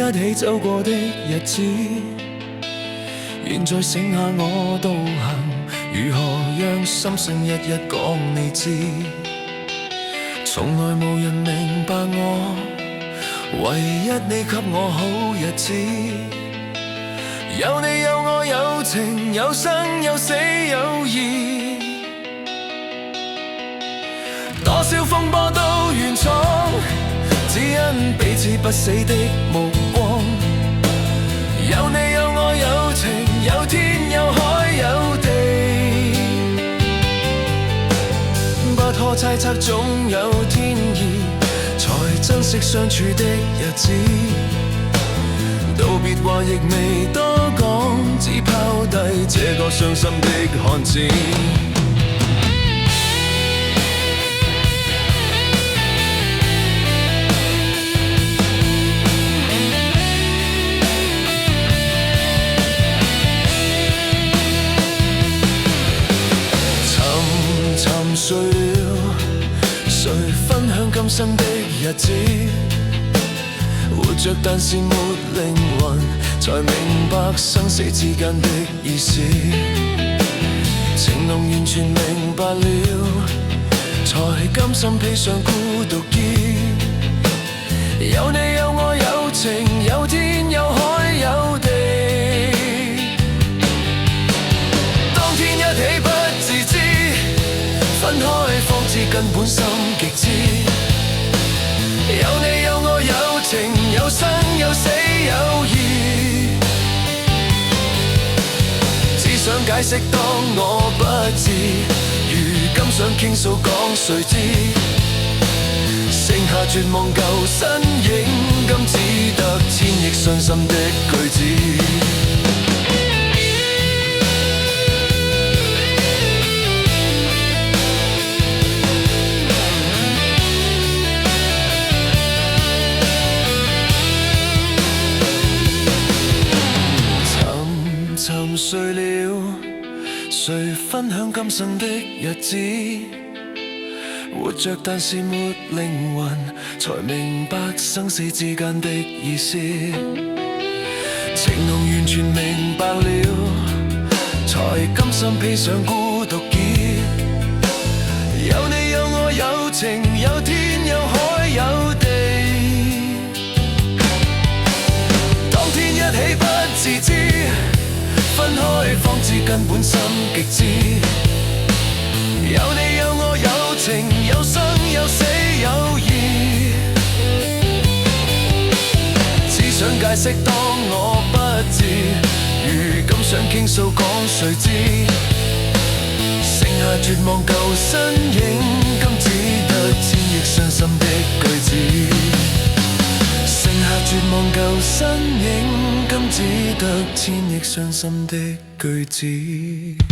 一起走過的日子，現在醒下我道行，如何讓心聲一一講你知？從來無人明白我，唯一你給我好日子。有你有我有情有生有死有義，多少風波都原創，只因彼此不死的目光。有你有我有情有天有海有地，不可猜測總有天意，才珍惜相處的日子。道別話亦未多講，只拋低這個傷心的漢子。沉睡了，誰分享今生的日子？活着但是沒靈魂，才明白生死之間的意思。情濃完全明白了，才甘心披上孤獨衣。有你有我有情有天有海有地，當天一起不自知，分開方知根本心極知。有你有我有情有生有死有義，只想解釋當我不智，如今想傾訴講誰知？剩下絕望舊身影，今只得千億傷心的句子。沉睡了，誰分享今生的日子？活着但是沒靈魂，才明白生死之間的意思。情濃完全明白了，才甘心披上孤獨衣。有你有我有情有天有海有地，當天一起不自知，分開方知根本心極知。有你有我有情有生有死有義，只想解釋當我不智，如今想傾訴講誰知？剩下絕望舊身影，今只得千億傷心的句子。剩下絕望舊身影，今只得千億傷心的句子。